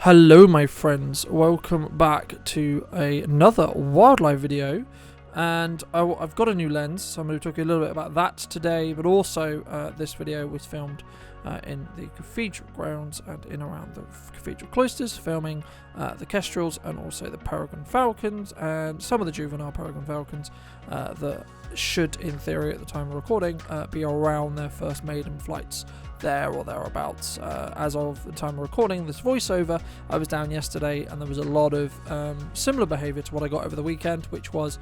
Hello my friends, welcome back to another wildlife video, and I've got a new lens, so I'm going to talk a little bit about that today, but also this video was filmed in the cathedral grounds and in around the cathedral cloisters, filming the Kestrels and also the Peregrine Falcons and some of the Juvenile Peregrine Falcons that should, in theory at the time of recording, be around their first maiden flights there or thereabouts. As of the time of recording this voiceover, I was down yesterday and there was a lot of similar behaviour to what I got over the weekend, which was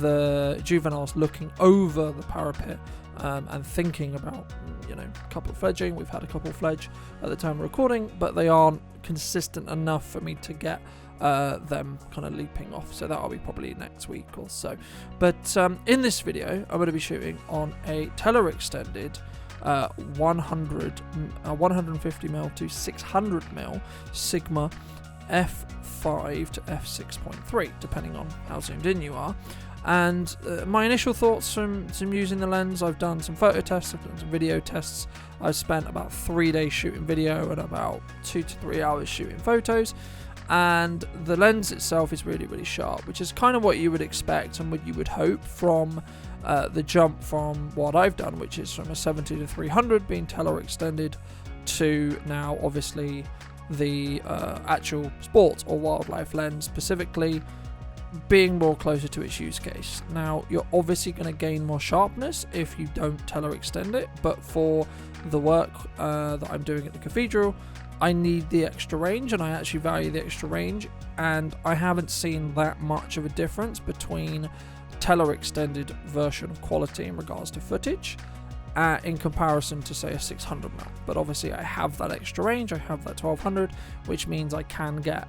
the juveniles looking over the parapet and thinking about, a couple of fledging. We've had a couple of fledge at the time of recording, but they aren't consistent enough for me to get them kind of leaping off, so that'll be probably next week or so. But in this video I'm going to be shooting on a tele extended 150mm to 600mm Sigma f5 to f6.3, depending on how zoomed in you are. And my initial thoughts from using the lens: I've done some photo tests, I've done some video tests. I've spent about 3 days shooting video and about 2 to 3 hours shooting photos. And the lens itself is really, really sharp, which is kind of what you would expect and what you would hope from the jump from what I've done, which is from a 70 to 300 being tele extended to now obviously the actual sports or wildlife lens specifically being more closer to its use case. Now, you're obviously going to gain more sharpness if you don't tele extend it, but for the work that I'm doing at the cathedral, I need the extra range, and I actually value the extra range, and I haven't seen that much of a difference between tele extended version of quality in regards to footage in comparison to, say, a 600mm. But obviously I have that extra range, I have that 1200, which means I can get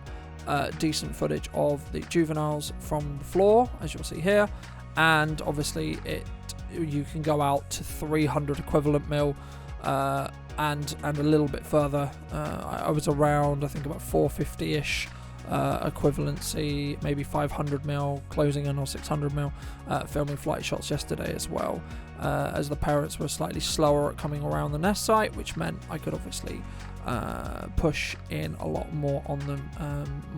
decent footage of the juveniles from the floor, as you'll see here, and obviously you can go out to 300 equivalent mil and a little bit further. I was around, I think, about 450-ish equivalency, maybe 500mm closing in or 600mm filming flight shots yesterday as well, as the parents were slightly slower at coming around the nest site, which meant I could obviously push in a lot more on them.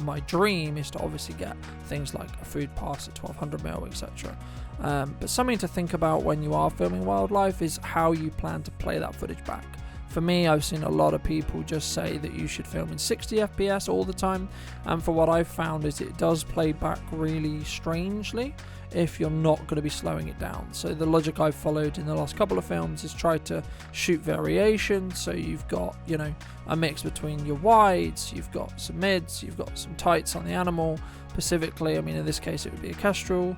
My dream is to obviously get things like a food pass at 1200mm, etc. But something to think about when you are filming wildlife is how you plan to play that footage back. For me, I've seen a lot of people just say that you should film in 60 FPS all the time, and for what I've found is it does play back really strangely if you're not going to be slowing it down. So the logic I've followed in the last couple of films is try to shoot variation, so you've got, a mix between your wides, you've got some mids, you've got some tights on the animal. Specifically, in this case it would be a kestrel,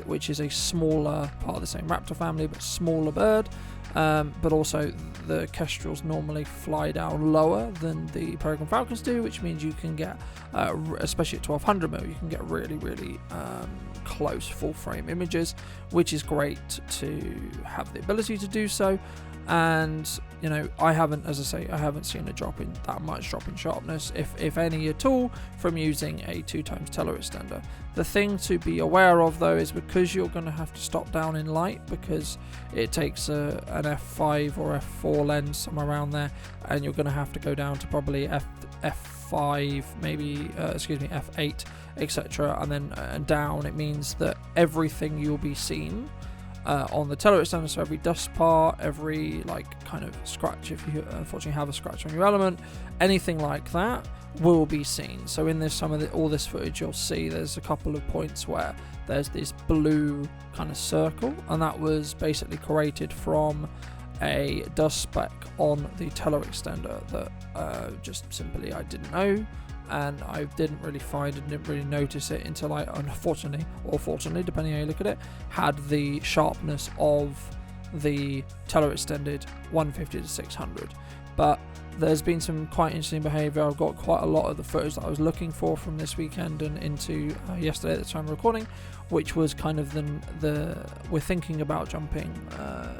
which is a smaller part of the same raptor family, but smaller bird. But also the kestrels normally fly down lower than the Peregrine Falcons do, which means you can get, especially at 1200mm, you can get really, really close full frame images, which is great to have the ability to do so. And I haven't, as I say, I haven't seen that much drop in sharpness, if any at all, from using a 2x tele extender. The thing to be aware of though is, because you're going to have to stop down in light, because it takes an f5 or f4 lens somewhere around there, and you're going to have to go down to probably f5, maybe f8, etc., and then down. It means that everything you'll be seeing on the tele extender, so every dust part, every kind of scratch, if you unfortunately have a scratch on your element, anything like that will be seen. So in this, all this footage, you'll see there's a couple of points where there's this blue kind of circle, and that was basically created from a dust speck on the tele extender that just simply I didn't know, and I didn't really find and didn't really notice it until I, unfortunately or fortunately, depending how you look at it, had the sharpness of the tele extended 150 to 600. But there's been some quite interesting behaviour. I've got quite a lot of the footage that I was looking for from this weekend and into yesterday at the time of recording, which was kind of we're thinking about jumping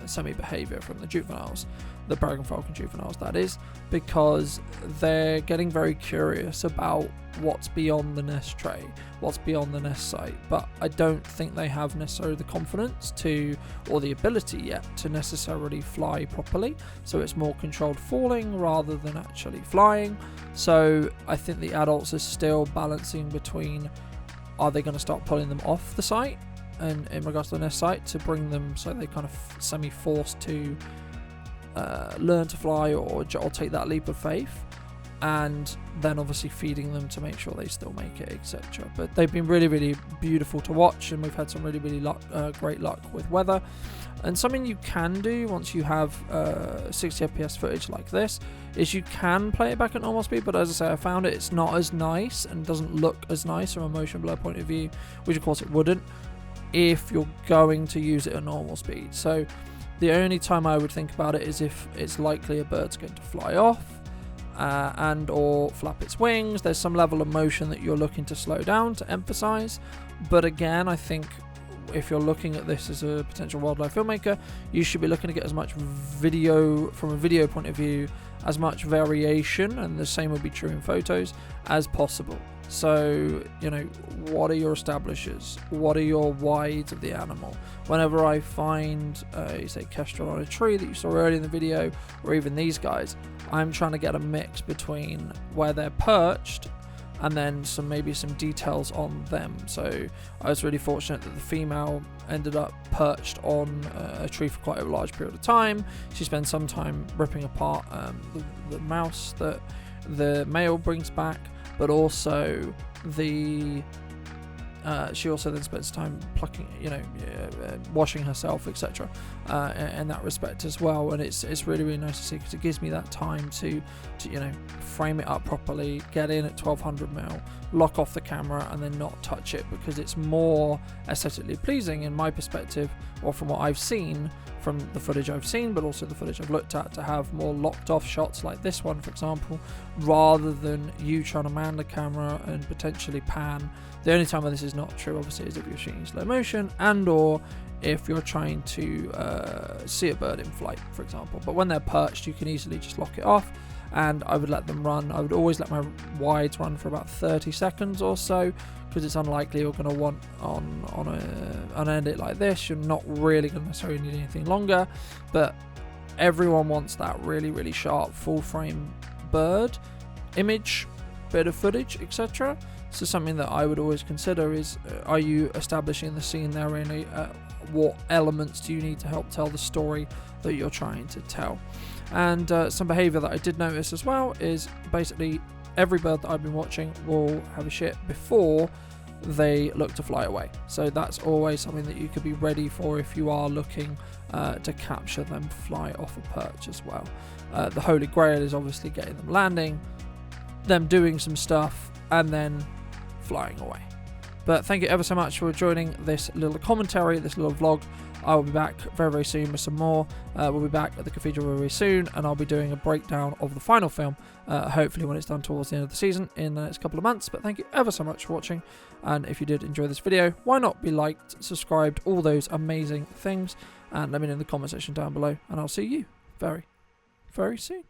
semi-behaviour from the juveniles, the Peregrine Falcon juveniles that is, because they're getting very curious about what's beyond the nest tray, what's beyond the nest site, but I don't think they have necessarily the confidence or the ability yet to necessarily fly properly, so it's more controlled falling rather rather than actually flying. So I think the adults are still balancing between, are they going to start pulling them off the site and in regards to the nest site to bring them so they kind of semi-forced to learn to fly or take that leap of faith, and then obviously feeding them to make sure they still make it, etc. But they've been really, really beautiful to watch, and we've had some really, really great luck with weather. And something you can do once you have 60 FPS footage like this is you can play it back at normal speed, but as I say, I found it's not as nice and doesn't look as nice from a motion blur point of view, which of course it wouldn't if you're going to use it at normal speed. So the only time I would think about it is if it's likely a bird's going to fly off and or flap its wings. There's some level of motion that you're looking to slow down to emphasize. But again, I think if you're looking at this as a potential wildlife filmmaker, you should be looking to get as much video, from a video point of view, as much variation, and the same would be true in photos, as possible. So, you know, what are your establishers? What are your wides of the animal? Whenever I find, say, kestrel on a tree that you saw earlier in the video, or even these guys, I'm trying to get a mix between where they're perched and then maybe some details on them. So I was really fortunate that the female ended up perched on a tree for quite a large period of time. She spent some time ripping apart the mouse that the male brings back, but also she also then spends time plucking, washing herself, etc. In that respect as well, and it's really, really nice to see, because it gives me that time to frame it up properly, get in at 1200mm, lock off the camera, and then not touch it, because it's more aesthetically pleasing in my perspective, or from what I've seen from the footage I've seen, but also the footage I've looked at, to have more locked off shots like this one, for example, rather than you trying to man the camera and potentially pan. The only time when this is not true, obviously, is if you're shooting slow motion and or if you're trying to see a bird in flight, for example. But when they're perched, you can easily just lock it off, and I would let them run. I would always let my wides run for about 30 seconds or so, because it's unlikely you're going to want on end it like this. You're not really going to necessarily need anything longer, but everyone wants that really, really sharp full frame bird image, bit of footage, etc. So something that I would always consider is, are you establishing the scene they're in? What elements do you need to help tell the story that you're trying to tell? And some behaviour that I did notice as well is basically every bird that I've been watching will have a shit before they look to fly away. So that's always something that you could be ready for if you are looking to capture them fly off a perch as well. The holy grail is obviously getting them landing, them doing some stuff, and then flying away. But thank you ever so much for joining this little commentary, this little vlog. I will be back very, very soon with some more. We'll be back at the cathedral very, very soon, and I'll be doing a breakdown of the final film, hopefully when it's done towards the end of the season in the next couple of months. But thank you ever so much for watching, and if you did enjoy this video, why not be liked, subscribed, all those amazing things, and let me know in the comment section down below, and I'll see you very, very soon.